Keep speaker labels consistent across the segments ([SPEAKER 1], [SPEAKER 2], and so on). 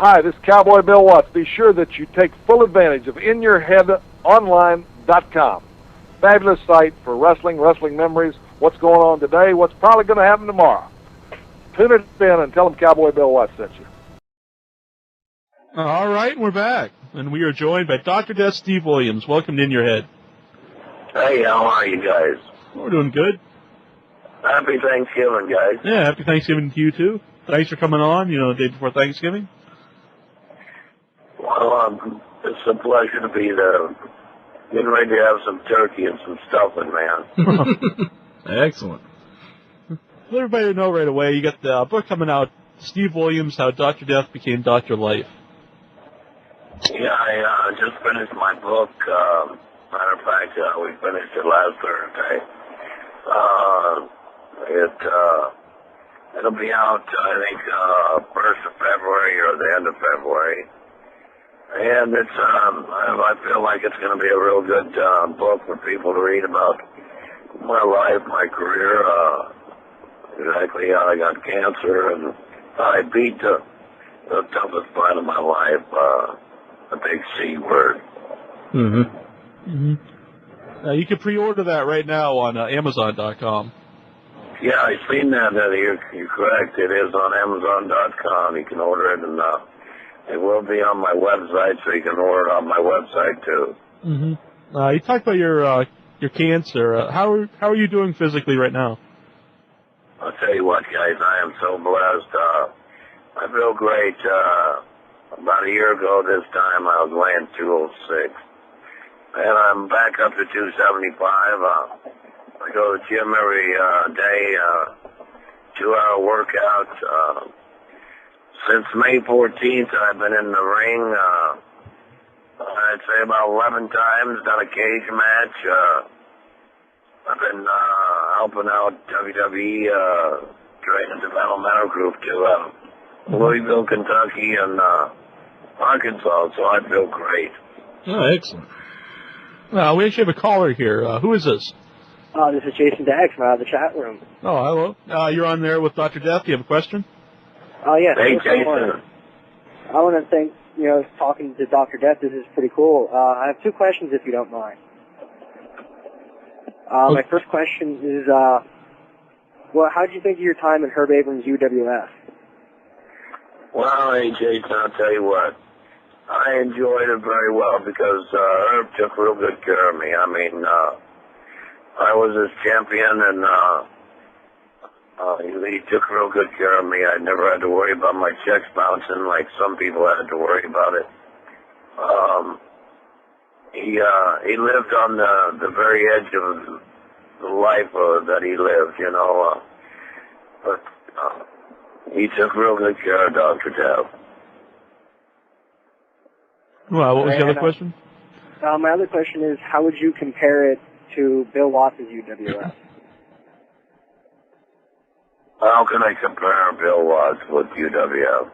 [SPEAKER 1] Hi, this is Cowboy Bill Watts. Be sure that you take full advantage of InYourHeadOnline.com. Fabulous site for wrestling memories, what's going on today, what's probably going to happen tomorrow. Tune it in and tell them Cowboy Bill Watts sent you.
[SPEAKER 2] All right, we're back, and we are joined by Dr. Death Steve Williams. Welcome to In Your Head.
[SPEAKER 3] Hey, how are you guys?
[SPEAKER 2] We're doing good.
[SPEAKER 3] Happy Thanksgiving, guys.
[SPEAKER 2] Yeah, happy Thanksgiving to you, too. Thanks for coming on, the day before Thanksgiving.
[SPEAKER 3] Well, it's a pleasure to be there. Getting ready to have some turkey and some stuffing, man.
[SPEAKER 2] Excellent. Let everybody know right away, you got the book coming out, Steve Williams, How Dr. Death Became Dr. Life.
[SPEAKER 3] Yeah, I just finished my book. Matter of fact, we finished it last Thursday. It'll be out, I think, 1st of February or the end of February. And it's, I feel like it's going to be a real good book for people to read about my life, my career, exactly how I got cancer, and how I beat the toughest part of my life, the big C word.
[SPEAKER 2] Mm-hmm. Mm-hmm. You can pre-order that right now on Amazon.com.
[SPEAKER 3] Yeah, I've seen that. You're correct. It is on Amazon.com. You can order it, and it will be on my website, so you can order it on my website too.
[SPEAKER 2] Mm-hmm. You talked about your cancer. How are you doing physically right now?
[SPEAKER 3] I'll tell you what, guys. I am so blessed. I feel great. About a year ago this time, I was weighing 206, and I'm back up to 275. I go to the gym every day, 2-hour workout. Since May 14th, I've been in the ring, I'd say about 11 times, done a cage match. I've been helping out WWE training developmental group to Louisville, Kentucky, and Arkansas, so I feel great.
[SPEAKER 2] Oh, excellent. We actually have a caller here. Who is this?
[SPEAKER 4] This is Jason Daggs from out of the chat room.
[SPEAKER 2] Oh, hello. You're on there with Dr. Death. Do you have a question?
[SPEAKER 4] Oh, yes.
[SPEAKER 3] Hey, Jason.
[SPEAKER 4] I want to thank, talking to Dr. Death, this is pretty cool. I have two questions, if you don't mind. My first question is, how did you think of your time in Herb Abrams' UWF?
[SPEAKER 3] Well, hey, Jason, I'll tell you what. I enjoyed it very well because Herb took real good care of me. I mean, I was his champion, and he took real good care of me. I never had to worry about my checks bouncing like some people had to worry about it. He lived on the very edge of the life that he lived, but he took real good care of Dr. Death.
[SPEAKER 2] Well, what was the other question?
[SPEAKER 4] My other question is, how would you compare it to Bill Watts' UWF?
[SPEAKER 3] How can I compare Bill Watts with UWF?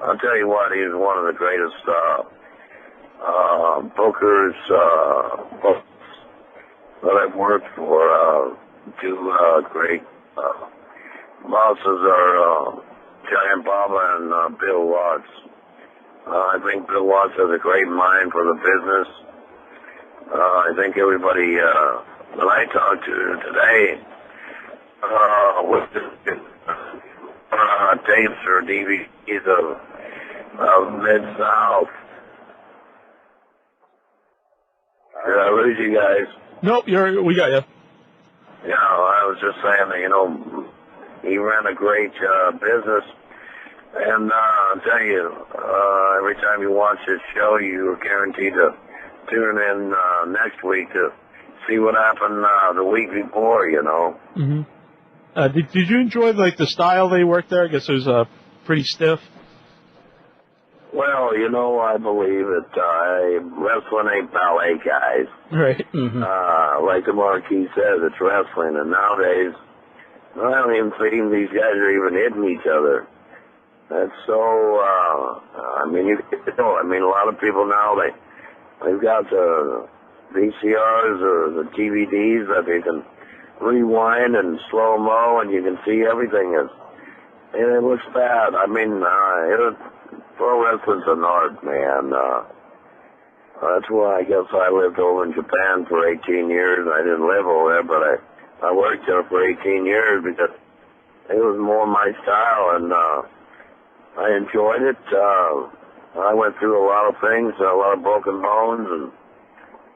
[SPEAKER 3] I'll tell you what, he's one of the greatest bookers that I've worked for. Two great bosses are Giant Baba and Bill Watts. I think Bill Watts has a great mind for the business. I think everybody that I talked to today with tapes or DVDs of Mid-South. Did I lose you guys?
[SPEAKER 2] Nope, we got you.
[SPEAKER 3] Yeah, I was just saying that, he ran a great business. And I'll tell you, every time you watch this show, you're guaranteed to tune in next week to see what happened the week before,
[SPEAKER 2] Mm-hmm. Did you enjoy the style they worked there? I guess it was pretty stiff.
[SPEAKER 3] Well, I believe that wrestling ain't ballet, guys.
[SPEAKER 2] Right. Mm-hmm.
[SPEAKER 3] Like the Marquis says, it's wrestling, and nowadays, I don't even think these guys are even hitting each other. That's so, a lot of people now, they've got the VCRs or the DVDs that they can rewind and slow-mo, and you can see everything. And it looks bad. pro wrestling's an art, man. That's why I guess I lived over in Japan for 18 years. I didn't live over there, but I worked there for 18 years because it was more my style, and I enjoyed it. I went through a lot of things, a lot of broken bones and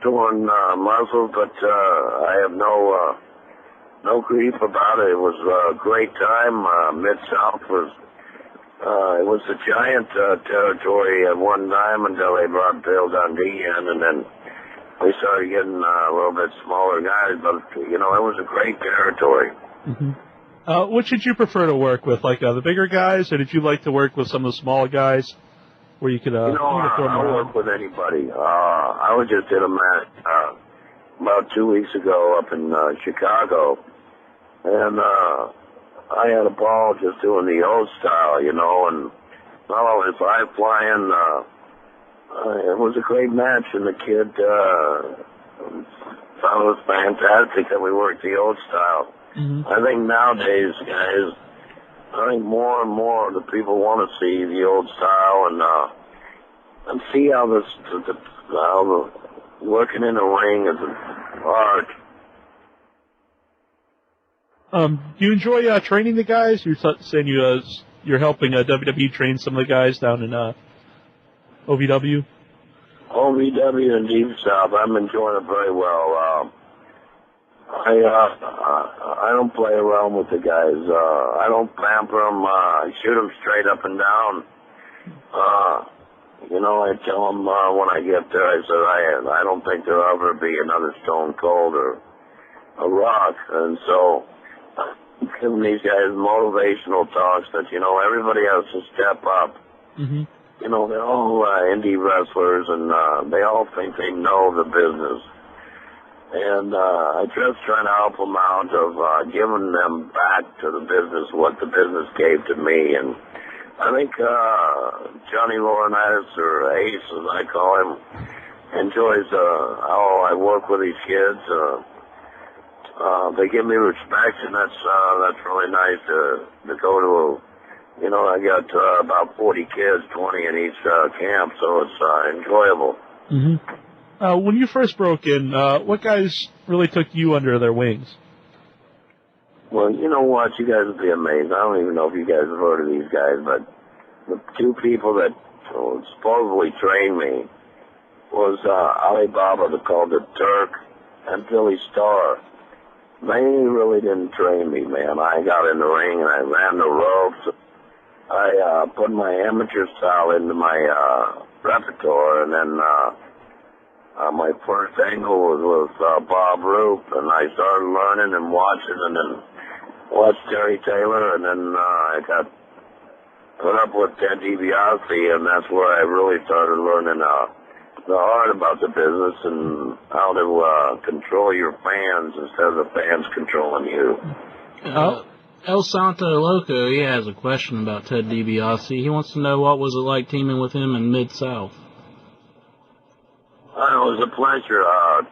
[SPEAKER 3] torn muscles, but I have no grief about it. It was a great time. Mid-South was, it was a giant territory at one time until they brought Bill Dundee in, and then we started getting a little bit smaller guys, but, you know, it was a great territory.
[SPEAKER 2] Mm-hmm. Which did you prefer to work with, like the bigger guys, or did you like to work with some of the smaller guys where you could throw them
[SPEAKER 3] I'll
[SPEAKER 2] around?
[SPEAKER 3] work with anybody. I was just in a match about 2 weeks ago up in Chicago, and I had a ball just doing the old style, you know, and not only was I flying, it was a great match, and the kid thought it was fantastic that we worked the old style.
[SPEAKER 2] Mm-hmm.
[SPEAKER 3] I think nowadays, guys, I think more and more the people want to see the old style and see how how the working in the ring is an art.
[SPEAKER 2] Do you enjoy training the guys? You're saying you're helping WWE train some of the guys down in OVW?
[SPEAKER 3] OVW and Deep South, I'm enjoying it very well. I don't play around with the guys. I don't pamper them. I shoot them straight up and down. You know, I tell them when I get there, I said, I don't think there'll ever be another Stone Cold or a Rock. And so I'm giving these guys motivational talks that, you know, everybody has to step up.
[SPEAKER 2] Mm-hmm.
[SPEAKER 3] You know, they're all indie wrestlers, and they all think they know the business. And I just trying to help them out of giving them back to the business what the business gave to me. And I think Johnny Laurinaitis, or Ace as I call him, enjoys how I work with these kids. They give me respect, and that's really nice to go to. You know, I got about 40 kids, 20 in each camp, so it's enjoyable.
[SPEAKER 2] Mm-hmm. When you first broke in, what guys really took you under their wings?
[SPEAKER 3] Well, you know what? You guys would be amazed. I don't even know if you guys have heard of these guys, but the two people that supposedly trained me was Alibaba, called the Turk, and Billy Starr. They really didn't train me, man. I got in the ring and I ran the ropes. I put my amateur style into my repertoire, and then my first angle was Bob Roop, and I started learning and watching, and then watched Terry Taylor, and then I got put up with Ted DiBiase, and that's where I really started learning the art about the business and how to control your fans instead of the fans controlling you.
[SPEAKER 5] El Santo Loco, he has a question about Ted DiBiase. He wants to know what was it like teaming with him in Mid-South.
[SPEAKER 3] It was a pleasure.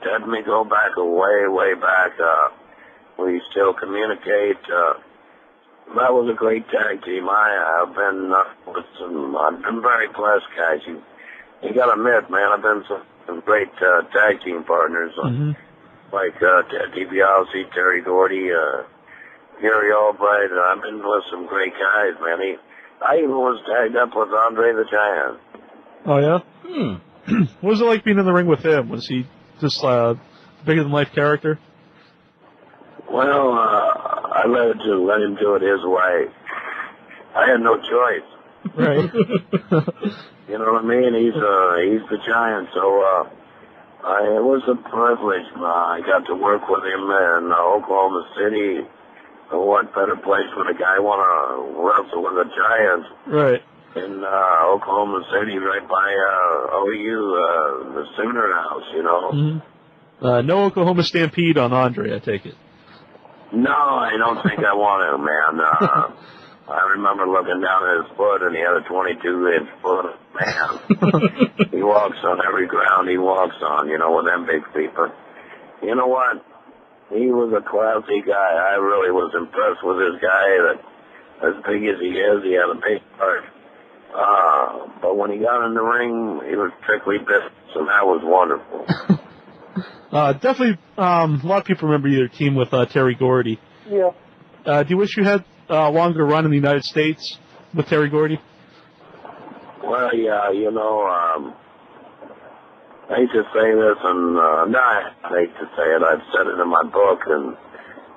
[SPEAKER 3] Ted and me go back way back. We still communicate. That was a great tag team. I've been very blessed, guys. You got to admit, man, I've been some great tag team partners, like Ted DiBiase, Terry Gordy, Gary Albright. I've been with some great guys, man. I even was tagged up with Andre the Giant.
[SPEAKER 2] Oh, yeah? What was it like being in the ring with him? Was he just a bigger-than-life character?
[SPEAKER 3] Well, I let him do it his way. I had no choice.
[SPEAKER 2] Right.
[SPEAKER 3] You know what I mean? He's the Giant, so it was a privilege. I got to work with him in Oklahoma City. What better place would a guy want to wrestle with a Giant?
[SPEAKER 2] Right.
[SPEAKER 3] In Oklahoma City, right by OU, the Sooner House, you know.
[SPEAKER 2] Mm-hmm. No Oklahoma Stampede on Andre, I take it.
[SPEAKER 3] No, I don't think I want to, man. I remember looking down at his foot, and he had a 22-inch foot. Man, he walks on every ground he walks on, you know, with them big feet. But you know what? He was a classy guy. I really was impressed with this guy that, as big as he is, he had a big heart. But when he got in the ring, he was strictly business, and that was wonderful.
[SPEAKER 2] Definitely, a lot of people remember your team with Terry Gordy.
[SPEAKER 4] Yeah.
[SPEAKER 2] Do you wish you had a longer run in the United States with Terry Gordy?
[SPEAKER 3] Well, yeah, you know, I hate to say this, and no, I hate to say it. I've said it in my book, and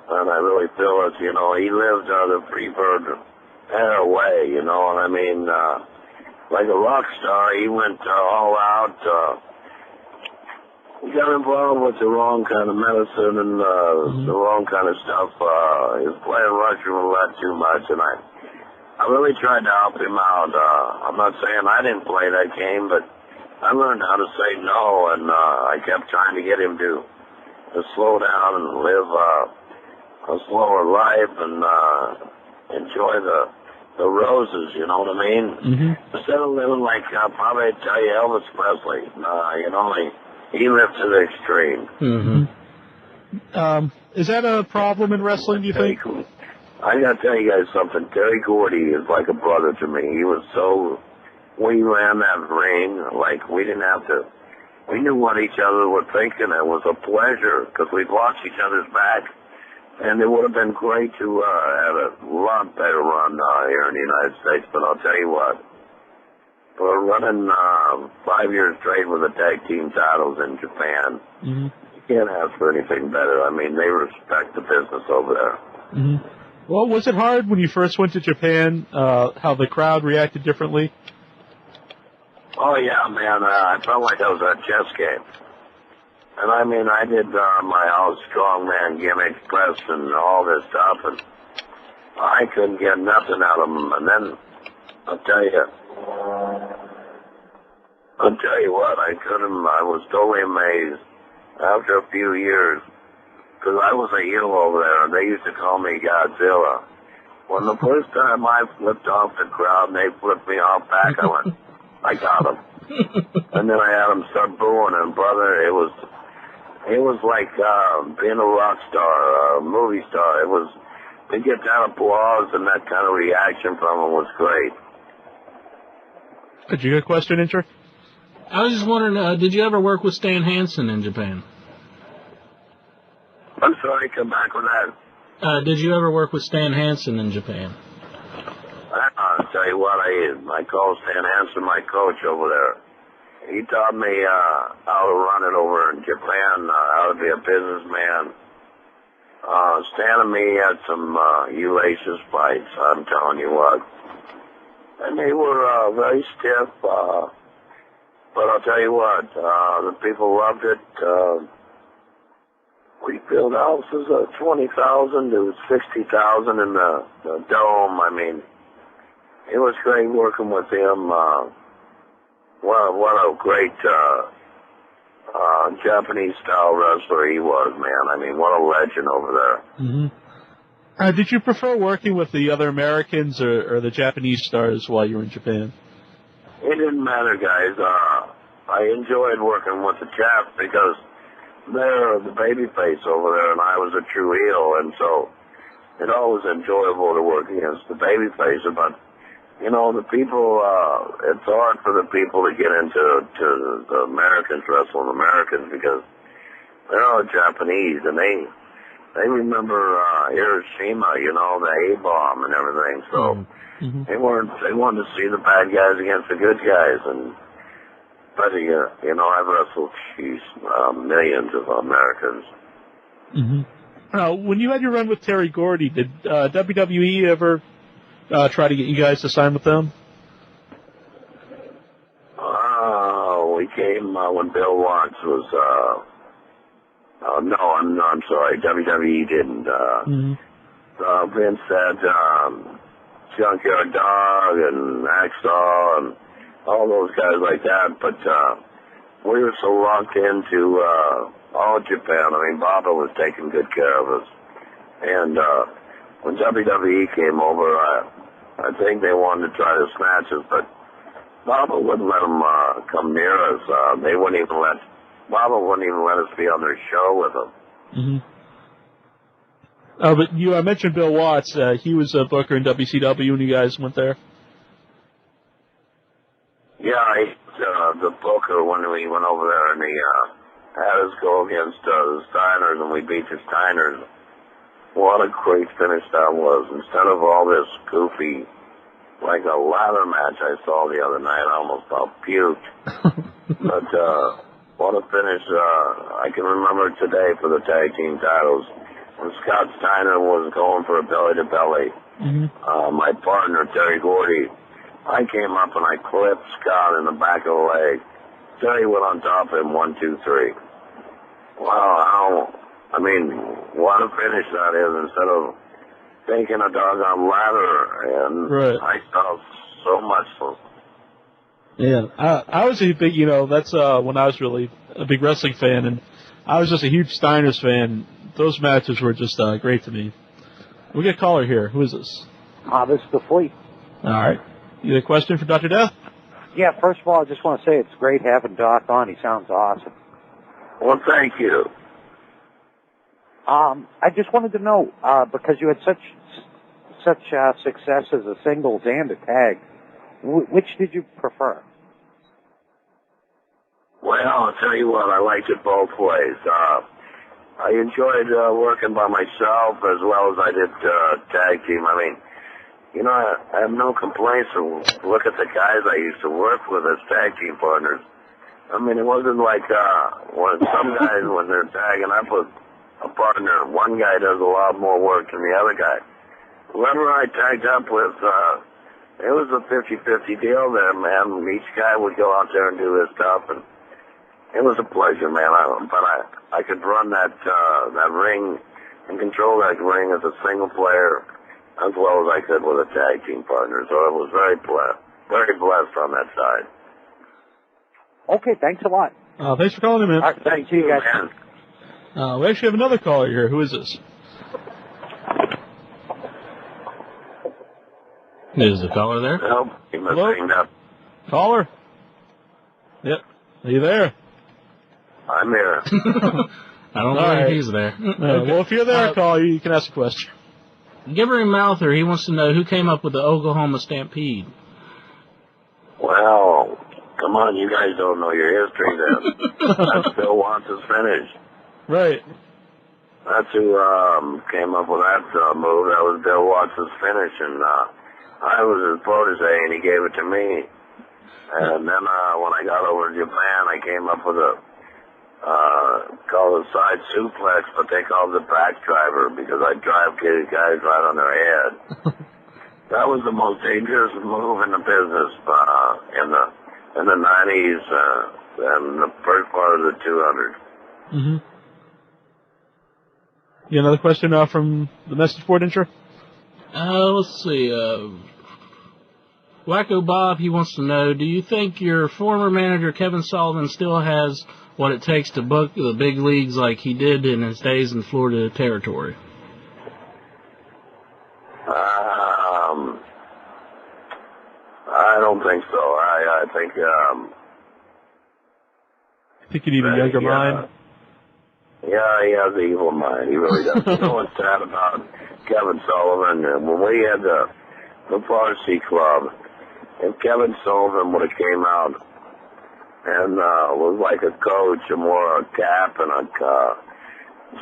[SPEAKER 3] I really feel it. You know, he lived the Freebird era way. You know what I mean? Like a rock star, he went all out. He got involved with the wrong kind of medicine and the wrong kind of stuff. He was playing Russian roulette too much, and I really tried to help him out. I'm not saying I didn't play that game, but I learned how to say no, and I kept trying to get him to slow down and live a slower life and enjoy the roses, you know what I mean? Instead of living like, probably I'd tell you, Elvis Presley. You know, he lived to the extreme.
[SPEAKER 2] Is that a problem in wrestling, do you think?
[SPEAKER 3] I gotta tell you guys something. Terry Gordy is like a brother to me. He was so, we ran that ring, like we didn't have to, we knew what each other were thinking. It was a pleasure because we'd watch each other's back, and it would have been great to have a lot better run here in the United States. But I'll tell you what, we're running 5 years straight with the tag team titles in Japan. You can't ask for anything better. I mean, they respect the business over there.
[SPEAKER 2] Well, was it hard when you first went to Japan, how the crowd reacted differently?
[SPEAKER 3] Oh, yeah, man. I felt like I was at a chess game. And, I mean, I did my all strongman gimmick press and all this stuff, and I couldn't get nothing out of them. And then, I'll tell you what, I was totally amazed after a few years. Because I was a heel over there, and they used to call me Godzilla. When the first time I flipped off the crowd and they flipped me off back, I went, I got them. And then I had them start booing, and brother, it was like being a rock star, a movie star. It was, to get that applause and that kind of reaction from them was great.
[SPEAKER 2] Did you get a question, Incher?
[SPEAKER 5] I was just wondering, did you ever work with Stan Hansen in Japan?
[SPEAKER 3] I'm sorry, come back with that.
[SPEAKER 5] Did you ever work with Stan Hansen in Japan?
[SPEAKER 3] I'll tell you what, I call Stan Hansen my coach over there. He taught me how to run it over in Japan, how to be a businessman. Stan and me had some hellacious fights, I'm telling you what. And they were very stiff, but I'll tell you what, the people loved it. We filled houses of 20,000 to 60,000 in the dome. I mean, it was great working with him. What a great Japanese-style wrestler he was, man. I mean, what a legend over there.
[SPEAKER 2] Did you prefer working with the other Americans or the Japanese stars while you were in Japan?
[SPEAKER 3] It didn't matter, guys. I enjoyed working with the Japs because they're the baby face over there, and I was a true heel, and so it always enjoyable to work against the baby face. But, you know, the people, it's hard for the people to get into the Americans, wrestling Americans, because they're all Japanese, and they remember Hiroshima, you know, the A-bomb and everything, so they wanted to see the bad guys against the good guys, and but, you know, I've wrestled, millions of Americans.
[SPEAKER 2] When you had your run with Terry Gordy, did WWE ever try to get you guys to sign with them?
[SPEAKER 3] We came when Bill Watts was, no, I'm sorry, WWE didn't. Vince had Junkyard Dog and Hacksaw and all those guys like that, but we were so locked into all Japan. I mean, Baba was taking good care of us. And when WWE came over, I think they wanted to try to snatch us, but Baba wouldn't let them come near us. Baba wouldn't even let us be on their show with them.
[SPEAKER 2] But you mentioned Bill Watts. He was a booker in WCW when you guys went there.
[SPEAKER 3] Yeah, the Booker when we went over there and he had us go against the Steiners and we beat the Steiners. What a great finish that was. Instead of all this goofy, like a ladder match I saw the other night, I almost felt puked. But what a finish. I can remember today for the tag team titles. When Scott Steiner was going for a belly-to-belly, my partner, Terry Gordy, I came up and I clipped Scott in the back of the leg. Terry went on top of him, 1, 2, 3. Wow, I mean, what a finish that is, instead of taking a doggone ladder, and
[SPEAKER 2] right.
[SPEAKER 3] I felt so much fun.
[SPEAKER 2] Yeah, I was a big, that's when I was really a big wrestling fan, and I was just a huge Steiners fan. Those matches were just great to me. We got a caller here. Who is this?
[SPEAKER 6] This is the Fleet.
[SPEAKER 2] All right. You got a question for Dr. Death?
[SPEAKER 6] Yeah, first of all, I just want to say it's great having Doc on. He sounds awesome.
[SPEAKER 3] Well, thank you.
[SPEAKER 6] I just wanted to know, because you had such success as a singles and a tag, which did you prefer?
[SPEAKER 3] Well, I'll tell you what, I liked it both ways. I enjoyed working by myself as well as I did tag team. I mean, I have no complaints. Look at the guys I used to work with as tag team partners. I mean, it wasn't like when some guys, when they're tagging up with a partner, one guy does a lot more work than the other guy. Whoever I tagged up with, it was a 50-50 deal there, man. Each guy would go out there and do his stuff, and it was a pleasure, man. But I could run that ring and control that ring as a single player as well as I could with a tag team partner. So I was very blessed on that side.
[SPEAKER 6] Okay, thanks a lot.
[SPEAKER 2] Thanks for calling in, man.
[SPEAKER 6] All right, thank you, guys.
[SPEAKER 2] Man. We actually have another caller here. Who is this?
[SPEAKER 5] Is the caller there?
[SPEAKER 3] Nope, he must
[SPEAKER 2] Hello?
[SPEAKER 3] hang up.
[SPEAKER 2] Caller? Yep. Are you there?
[SPEAKER 3] I'm here.
[SPEAKER 5] I don't know if he's there.
[SPEAKER 2] Well, if you're there, caller, you can ask a question.
[SPEAKER 5] Gibbery Mouther, he wants to know who came up with the Oklahoma Stampede.
[SPEAKER 3] Well, come on, you guys don't know your history then. That's Bill Watts' finish.
[SPEAKER 2] Right.
[SPEAKER 3] That's who came up with that move. That was Bill Watts' finish, and I was his protege, and he gave it to me. And then when I got over to Japan, I came up with a called a side suplex, but they called it back driver because I drive guys right on their head. That was the most dangerous move in the business in the 90s and the first part of the 200s.
[SPEAKER 2] Mm-hmm. You another question from the message board intro?
[SPEAKER 5] Let's see. Wacko Bob, he wants to know, do you think your former manager Kevin Sullivan still has what it takes to book the big leagues like he did in his days in Florida territory?
[SPEAKER 3] I don't think so. I think
[SPEAKER 2] you need a younger mind?
[SPEAKER 3] Yeah, he has an evil mind. He really does. You know what's sad about Kevin Sullivan? When we had the Varsity Club, if Kevin Sullivan would have came out and was like a coach and wore a cap and a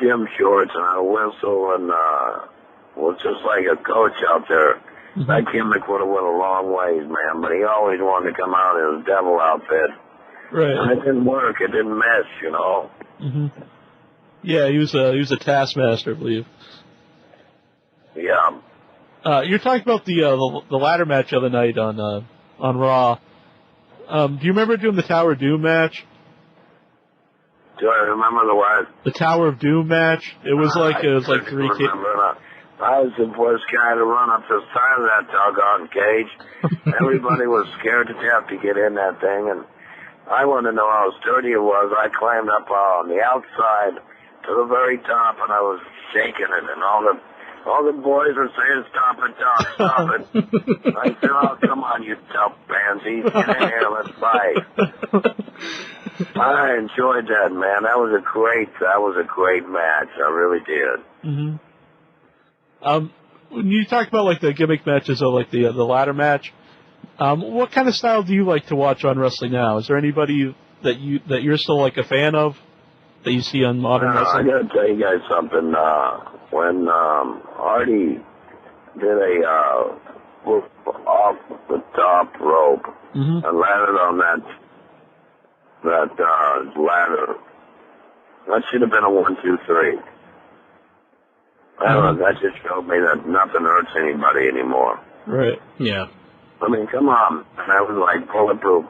[SPEAKER 3] gym shorts and a whistle and was just like a coach out there, that gimmick would have went a long ways, man. But he always wanted to come out in his devil outfit.
[SPEAKER 2] Right.
[SPEAKER 3] And it didn't work. It didn't mesh, you know.
[SPEAKER 2] Mm-hmm. Yeah, he was a taskmaster, I believe.
[SPEAKER 3] Yeah.
[SPEAKER 2] You're talking about the ladder match the other night on Raw. Do you remember doing the Tower of Doom match?
[SPEAKER 3] Do I remember the what?
[SPEAKER 2] The Tower of Doom match. It was like 3 kids.
[SPEAKER 3] I was the first guy to run up the side of that doggone cage. Everybody was scared to death to get in that thing, and I wanted to know how sturdy it was. I climbed up on the outside to the very top, and I was shaking it, and all the boys were saying, "Stop it, Doc, stop it." I said, "Oh, come on, you tough pansies, get in here, let's fight." I enjoyed that, man. That was a great match. I really did.
[SPEAKER 2] Mm-hmm. When you talk about like the gimmick matches or like the ladder match, What kind of style do you like to watch on wrestling now? Is there anybody that you're still like a fan of that you see on modern
[SPEAKER 3] I
[SPEAKER 2] wrestling?
[SPEAKER 3] got to tell you guys something. When Artie did a whoop off the top rope and landed on that ladder, that should have been a 1, 2, 3. That just showed me that nothing hurts anybody anymore.
[SPEAKER 2] Right.
[SPEAKER 5] Yeah.
[SPEAKER 3] I mean, come on. That was like bulletproof.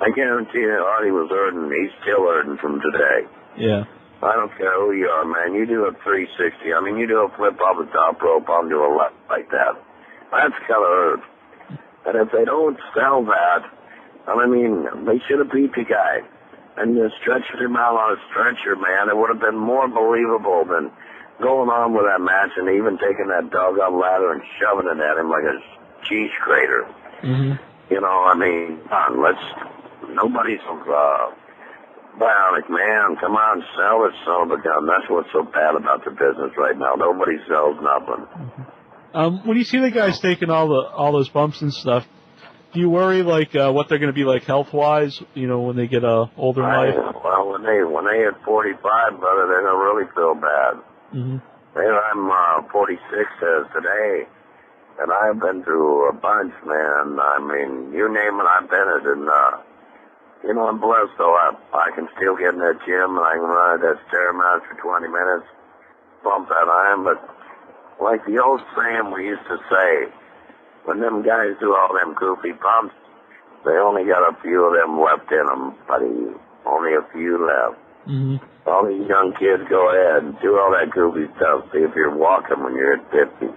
[SPEAKER 3] I guarantee you Artie was hurting. He's still hurting from today.
[SPEAKER 2] Yeah.
[SPEAKER 3] I don't care who you are, man. You do a 360. I mean, you do a flip off the top rope onto a left like that. That's kind of hurt. And if they don't sell that, I mean, they should have beat the guy. And you stretched him out on a stretcher, man. It would have been more believable than going on with that match and even taking that doggone ladder and shoving it at him like a cheese grater. You know, I mean, nobody's bionic man. Come on, sell it, son of a gun. That's what's so bad about the business right now. Nobody sells nothing.
[SPEAKER 2] When you see the guys taking all those bumps and stuff, do you worry like what they're going to be like health wise? You know, when they get older in life.
[SPEAKER 3] Well, when they hit 45, brother, they're gonna really feel bad. I'm 46 today. And I've been through a bunch, man. I mean, you name it, I've been it. And, you know, I'm blessed, though. I can still get in that gym, and I can ride that Stairmaster for 20 minutes, bump that iron. But like the old saying we used to say, when them guys do all them goofy bumps, they only got a few of them left in them, buddy. Only a few left. All these young kids, go ahead and do all that goofy stuff. See if you're walking when you're at 50.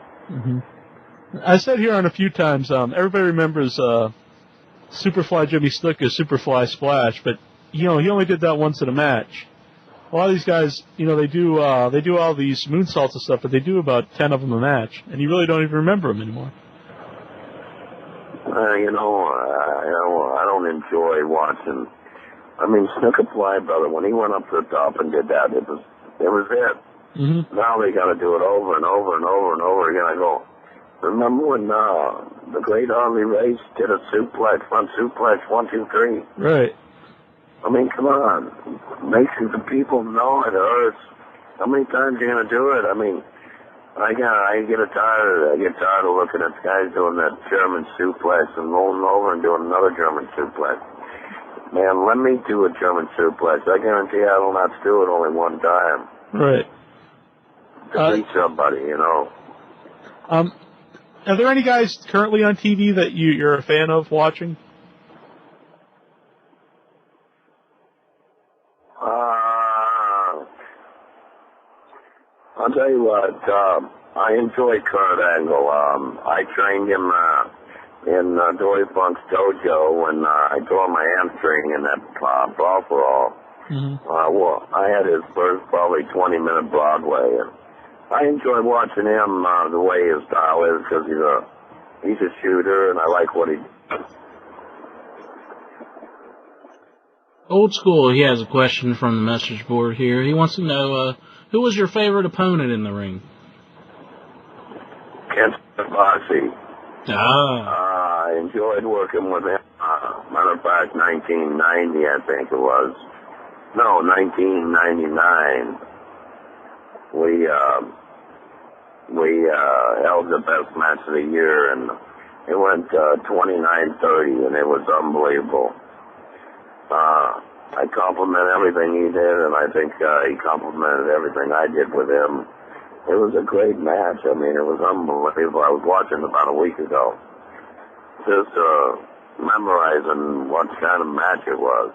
[SPEAKER 2] I said here on a few times, everybody remembers Superfly Jimmy Snuka's Superfly Splash, but you know he only did that once in a match. A lot of these guys, you know, they do all these moonsaults and stuff, but they do about 10 of them a match, and you really don't even remember them anymore.
[SPEAKER 3] I don't enjoy watching. I mean, Snuka Fly, brother, when he went up to the top and did that, it was it. Now they got to do it over and over and over and over again. I go, remember when the great Harley Race did a suplex, front suplex, 1, 2, 3?
[SPEAKER 2] Right.
[SPEAKER 3] I mean, come on. Make sure the people know it hurts. How many times are you going to do it? I mean, I get tired of looking at guys doing that German suplex and rolling over and doing another German suplex. Man, let me do a German suplex. I guarantee I will not do it only one time.
[SPEAKER 2] Right.
[SPEAKER 3] To beat somebody, you know.
[SPEAKER 2] Are there any guys currently on TV that you're a fan of watching?
[SPEAKER 3] I'll tell you what, I enjoy Kurt Angle. I trained him in Dory Funk's dojo when I tore my hamstring in that brawl for all. Well, I had his first probably 20-minute Broadway, and I enjoy watching him the way his style is because he's a shooter, and I like what he does.
[SPEAKER 5] Old School, he has a question from the message board here. He wants to know, who was your favorite opponent in the ring?
[SPEAKER 3] Ken Sabasi.
[SPEAKER 5] I
[SPEAKER 3] enjoyed working with him. Matter of fact, 1990, I think it was. No, 1999. We held the best match of the year, and it went 29-30, and it was unbelievable. I compliment everything he did, and I think he complimented everything I did with him. It was a great match. I mean, it was unbelievable. I was watching about a week ago, just memorizing what kind of match it was.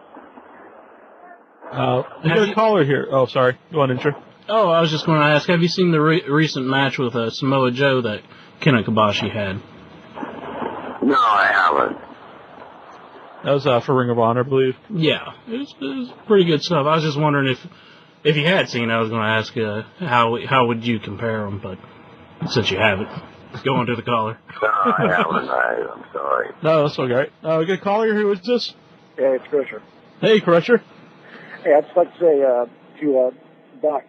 [SPEAKER 2] We got a caller here. Oh, sorry. Go on, intro.
[SPEAKER 5] Oh, I was just going to ask, have you seen the recent match with Samoa Joe that Kenta Kobashi had?
[SPEAKER 3] No, I haven't.
[SPEAKER 2] That was for Ring of Honor, I believe. Yeah,
[SPEAKER 5] it was pretty good stuff. I was just wondering if you had seen it, I was going to ask how would you compare them, but since you haven't, go on to the caller.
[SPEAKER 3] No, I haven't. I'm sorry.
[SPEAKER 2] No, that's okay. We got a caller here. Who is this?
[SPEAKER 7] Yeah, it's Crusher.
[SPEAKER 2] Hey, Crusher.
[SPEAKER 7] Hey, I'd just like to say to Doc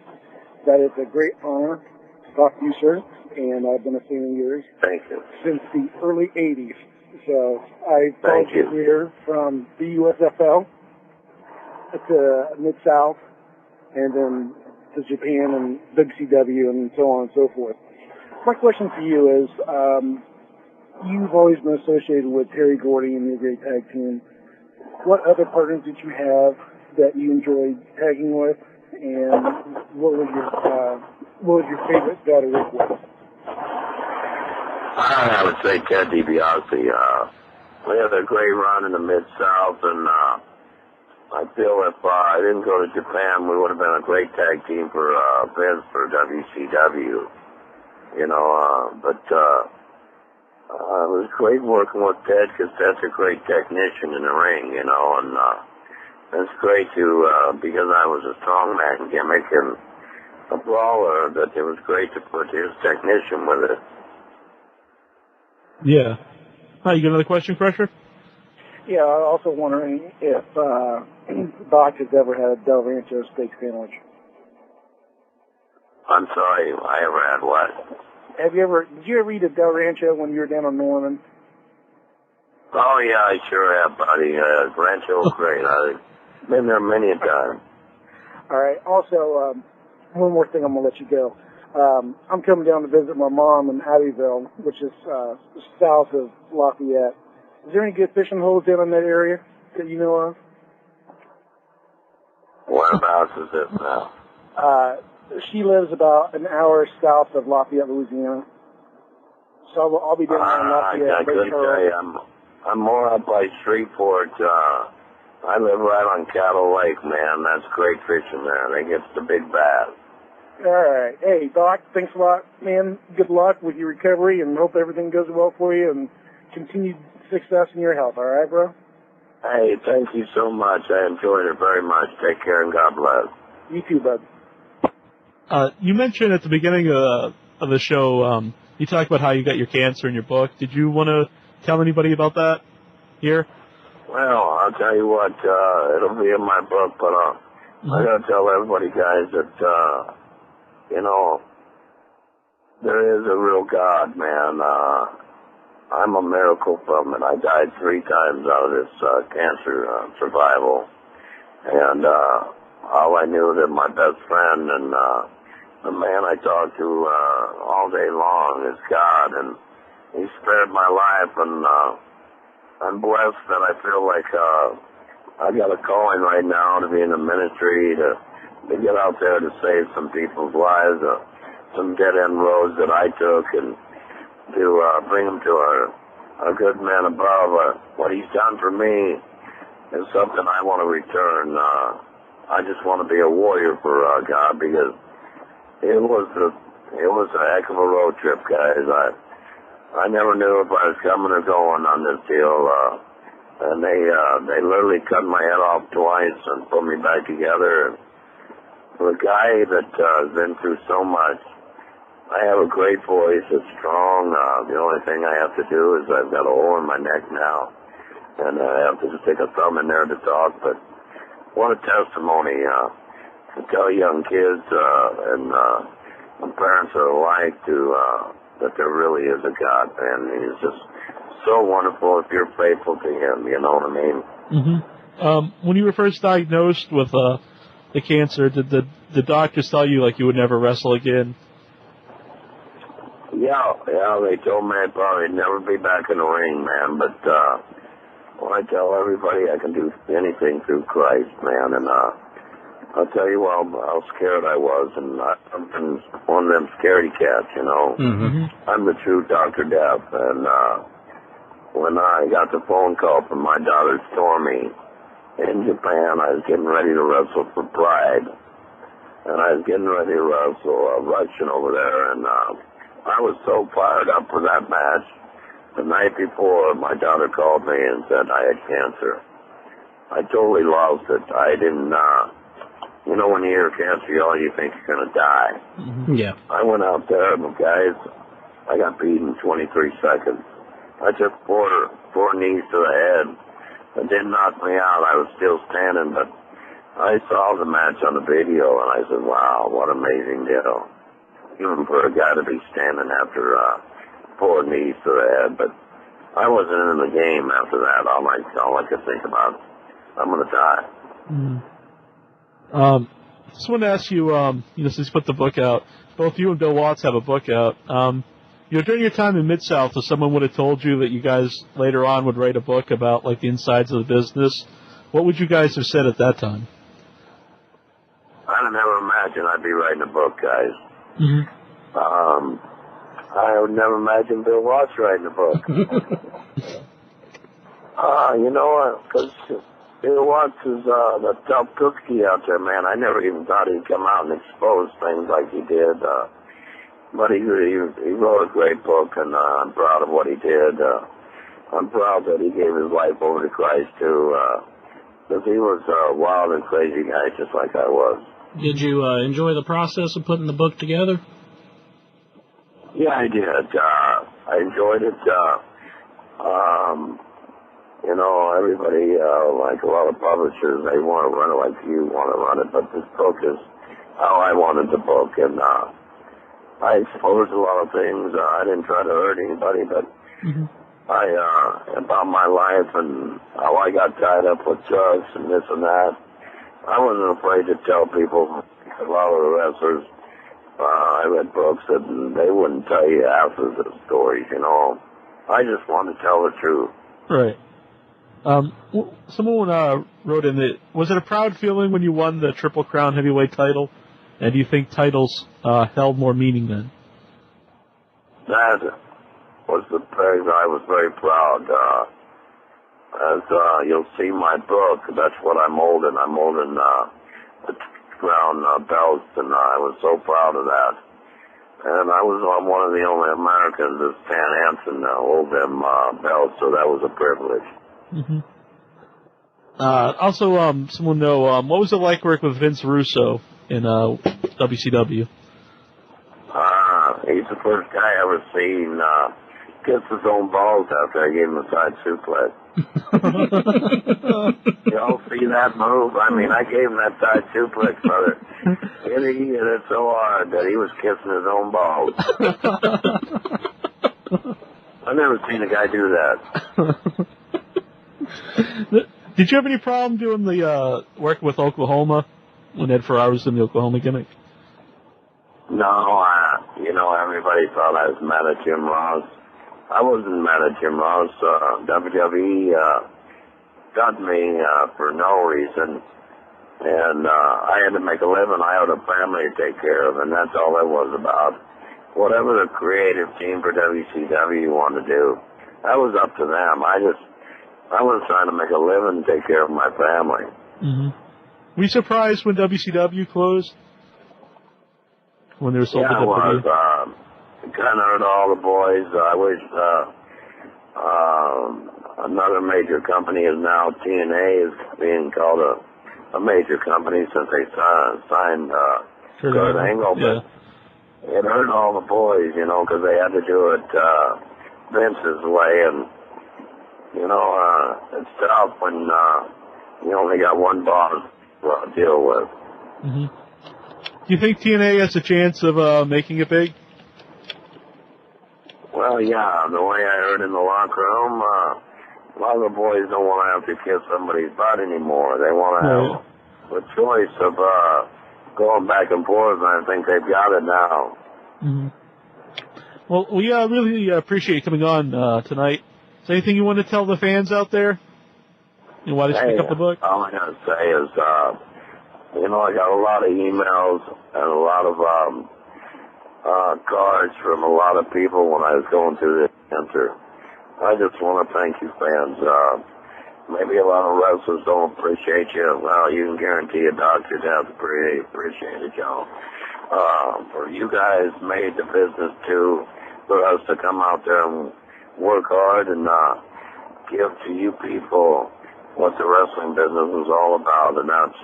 [SPEAKER 7] that it's a great honor to talk to you, sir, and I've been a fan of yours.
[SPEAKER 3] Thank you.
[SPEAKER 7] Since the early 80s. So I followed your career from the USFL to Mid-South and then to Japan and WCW and so on and so forth. My question for you is, you've always been associated with Terry Gordy and your great tag team. What other partners did you have that you enjoyed tagging with, and what was your favorite guy to work with?
[SPEAKER 3] I would say Ted DiBiase. We had a great run in the Mid-South, and I feel if I didn't go to Japan, we would have been a great tag team for Vince for WCW. You know, but it was great working with Ted because Ted's a great technician in the ring, you know, and it's great to, because I was a strongman gimmick and a brawler, that it was great to put his technician with it.
[SPEAKER 2] Yeah. Hi, you got another question, Crusher?
[SPEAKER 7] Yeah, I'm also wondering if Doc has ever had a Del Rancho steak sandwich.
[SPEAKER 3] I'm sorry, I ever had what?
[SPEAKER 7] Did you ever eat a Del Rancho when you were down in Norman?
[SPEAKER 3] Oh, yeah, I sure have, buddy. Rancho was great. I've been there many a time.
[SPEAKER 7] All right. Also, one more thing, I'm going to let you go. I'm coming down to visit my mom in Abbeville, which is south of Lafayette. Is there any good fishing holes down in that area that you know of?
[SPEAKER 3] Whereabouts is this now?
[SPEAKER 7] She lives about an hour south of Lafayette, Louisiana. So I'll be down there in Lafayette.
[SPEAKER 3] I couldn't tell you. I'm more up by Shreveport. I live right on Cattle Lake, man. That's great fishing there. They get the big bass.
[SPEAKER 7] All right. Hey, Doc, thanks a lot, man. Good luck with your recovery, and hope everything goes well for you, and continued success in your health. All right, bro?
[SPEAKER 3] Hey, thank you so much. I enjoyed it very much. Take care, and God bless.
[SPEAKER 7] You too, bud.
[SPEAKER 2] You mentioned at the beginning of the show, you talked about how you got your cancer in your book. Did you want to tell anybody about that here?
[SPEAKER 3] Well, I'll tell you what, it'll be in my book, but I got to tell everybody, guys, that, you know, there is a real God, man. I'm a miracle from it. I died 3 times out of this cancer survival. And all I knew that my best friend and the man I talk to all day long is God, and he spared my life, and I'm blessed that I feel like I got a calling right now to be in the ministry, to get out there to save some people's lives, some dead-end roads that I took, and to bring them to our good man above. What he's done for me is something I want to return. I just want to be a warrior for God, because it was a heck of a road trip, guys. I never knew if I was coming or going on this deal, and they literally cut my head off twice and put me back together. For a guy that has been through so much, I have a great voice. It's strong. The only thing I have to do is I've got a hole in my neck now, and I have to just take a thumb in there to talk. But what a testimony to tell young kids and parents alike that there really is a God, man. He's just so wonderful if you're faithful to Him. You know what I mean?
[SPEAKER 2] Mm-hmm. When you were first diagnosed with the cancer, did the doctors tell you like you would never wrestle again?
[SPEAKER 3] Yeah, they told me I'd probably never be back in the ring, man. But well, I tell everybody I can do anything through Christ, man. And I'll tell you how scared I was, and I've been one of them scaredy cats, you know.
[SPEAKER 2] Mm-hmm.
[SPEAKER 3] I'm the true Dr. Death, and when I got the phone call from my daughter Stormy in Japan, I was getting ready to wrestle for Pride, and I was getting ready to wrestle Russian over there, and I was so fired up for that match. The night before, my daughter called me and said I had cancer. I totally lost it. I didn't, you know, when you hear cancer, you think you're going to die.
[SPEAKER 2] Mm-hmm. Yeah.
[SPEAKER 3] I went out there, and guys, I got beaten in 23 seconds. I took four knees to the head. It didn't knock me out. I was still standing, but I saw the match on the video, and I said, wow, what an amazing deal. Even for a guy to be standing after 4 knees to the head. But I wasn't in the game after that. All I could think about, I'm going to die.
[SPEAKER 2] Just want to ask you, since you put the book out, both you and Bill Watts have a book out. During your time in Mid-South, if someone would have told you that you guys later on would write a book about, like, the insides of the business, what would you guys have said at that time?
[SPEAKER 3] I'd never imagine I'd be writing a book, guys. I would never imagine Bill Watts writing a book. You know what? Because Bill Watts is the tough cookie out there, man. I never even thought he'd come out and expose things like he did. But he wrote a great book, and I'm proud of what he did. I'm proud that he gave his life over to Christ, too, because he was a wild and crazy guy, just like I was.
[SPEAKER 5] Did you enjoy the process of putting the book together?
[SPEAKER 3] Yeah, I did. I enjoyed it. Everybody, like a lot of publishers, they want to run it like you want to run it, but this book is how I wanted the book, and I exposed a lot of things. I didn't try to hurt anybody, but about my life and how I got tied up with drugs and this and that. I wasn't afraid to tell people. A lot of the wrestlers, I read books that they wouldn't tell you half of the stories, I just wanted to tell the truth.
[SPEAKER 2] Right. Someone wrote in that, was it a proud feeling when you won the Triple Crown heavyweight title? And do you think titles held more meaning then?
[SPEAKER 3] That was the period I was very proud. As you'll see my book, that's what I'm holding. I'm holding the Crown belts, and I was so proud of that. And I was one of the only Americans as Stan Hanson to hold them belts, so that was a privilege.
[SPEAKER 2] Also, someone know, what was it like working with Vince Russo in WCW?
[SPEAKER 3] He's the first guy I ever seen kiss his own balls after I gave him a side suplex. You all see that move? I mean, I gave him that side suplex, brother. And he hit it so hard that he was kissing his own balls. I've never seen a guy do that.
[SPEAKER 2] Did you have any problem doing the working with Oklahoma when Ed Ferrara was in the Oklahoma gimmick?
[SPEAKER 3] No, everybody thought I was mad at Jim Ross. I wasn't mad at Jim Ross. WWE got me for no reason, and I had to make a living. I had a family to take care of, and that's all it was about. Whatever the creative team for WCW wanted to do, that was up to them. I was trying to make a living and take care of my family.
[SPEAKER 2] Were you surprised when WCW closed? When they were sold to WWE?
[SPEAKER 3] Yeah, I was. It kind of hurt all the boys. I wish another major company is now TNA is being called a major company since they signed Kurt Angle. But it hurt all the boys, because they had to do it Vince's way, and it's tough when you only got one boss to deal with.
[SPEAKER 2] Do you think TNA has a chance of making it big?
[SPEAKER 3] Well, yeah, the way I heard in the locker room, a lot of the boys don't want to have to kiss somebody's butt anymore. They want to have a choice of going back and forth, and I think they've got it now.
[SPEAKER 2] Well, we really appreciate you coming on tonight. Is there anything you want to tell the fans out there? Why did you pick up the book?
[SPEAKER 3] All I got to say is, I got a lot of emails and a lot of cards from a lot of people when I was going through this cancer. I just want to thank you, fans. Maybe a lot of wrestlers don't appreciate you. Well, you can guarantee a Dr. Death appreciated y'all. For you guys made the business too, for us to come out there and work hard and give to you people what the wrestling business was all about, and that's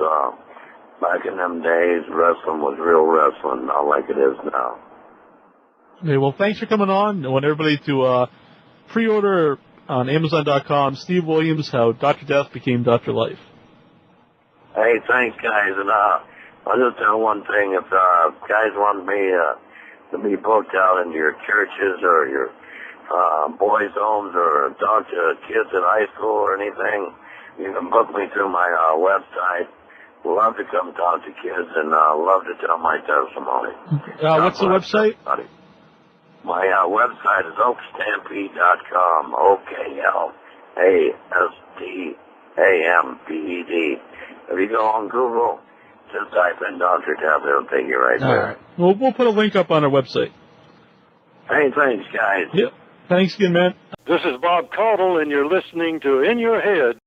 [SPEAKER 3] back in them days, wrestling was real wrestling, not like it is now.
[SPEAKER 2] Okay, well, thanks for coming on. I want everybody to pre-order on Amazon.com, Steve Williams, How Dr. Death Became Dr. Life.
[SPEAKER 3] Hey, thanks, guys. And I'll just tell one thing. If guys want me to be booked out into your churches or your boys' homes or talk to kids in high school or anything, you can book me through my website. Love to come talk to kids and love to tell my testimony.
[SPEAKER 2] What's the website?
[SPEAKER 3] Everybody. My website is oakstampede.com, OKLASTAMPED. If you go on Google, just type in Dr. Death, it'll take you right there.
[SPEAKER 2] All right. Well, we'll put a link up on our website.
[SPEAKER 3] Hey, thanks, guys.
[SPEAKER 2] Yep. Thanks again, man.
[SPEAKER 8] This is Bob Caudle, and you're listening to In Your Head.